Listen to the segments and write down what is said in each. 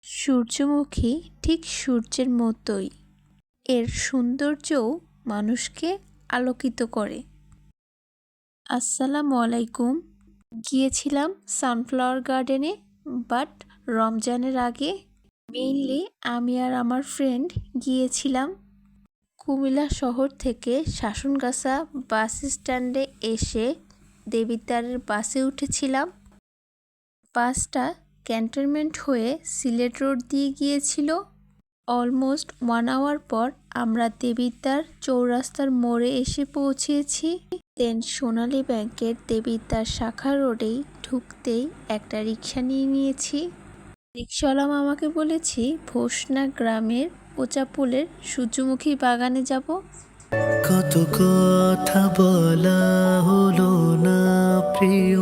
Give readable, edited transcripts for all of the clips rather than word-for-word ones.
সূর্যমুখী ঠিক সূর্যের মতোই, এর সৌন্দর্যও মানুষকে আলোকিত করে। আসসালামু আলাইকুম। গিয়েছিলাম সানফ্লাওয়ার গার্ডেনে, বাট রমজানের আগে। মেইনলি আমি আর আমার ফ্রেন্ড গিয়েছিলাম। কুমিল্লা শহর থেকে শাসনগাছা বাস স্ট্যান্ডে এসে দেবিদ্বারের বাসে উঠেছিলাম। বাসটা ক্যান্টনমেন্ট হয়ে সিলেট রোড দিয়ে গিয়েছিল। অলমোস্ট 1 আওয়ার পর আমরা দেবিদ্বার চৌরাস্তার মোড়ে এসে পৌঁছেছি। দেন সোনালী ব্যাংকের দেবিদ্বার শাখা রোডেই ঢুকতেই একটা রিক্সা নিয়ে নিয়েছি। রিক্সাওয়ালা মামাকে বলেছি ভোসনা গ্রামের ওচাপুলের সূর্যমুখী বাগানে যাব। কত কথা বলা হলো না প্রিয়।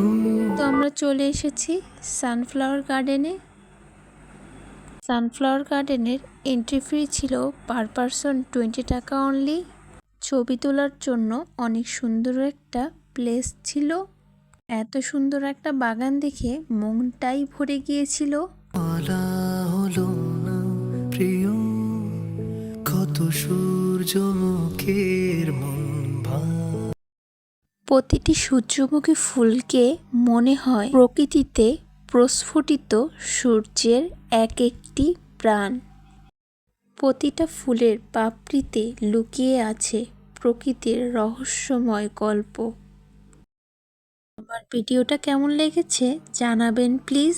তো আমরা চলে এসেছি সানফ্লাওয়ার গার্ডেনে। সানফ্লাওয়ার গার্ডেনের এন্ট্রি ফি ছিল পার পারসন 20 টাকা অনলি। ছবি তোলার জন্য অনেক সুন্দর একটা প্লেস ছিল। এত সুন্দর একটা বাগান দেখে মনটাই ভরে গিয়েছিল। বলা হলো না প্রিয়, কত সূর্যমুখীর মন ভাঙা। প্রতিটি সূর্যমুখী ফুলকে মনে হয় প্রকৃতিতে প্রস্ফুটিত সূর্যের এক একটি প্রাণ। প্রতিটা ফুলের পাপড়িতে লুকিয়ে আছে প্রকৃতির রহস্যময় গল্প। আমার ভিডিওটা কেমন লেগেছে জানাবেন প্লিজ।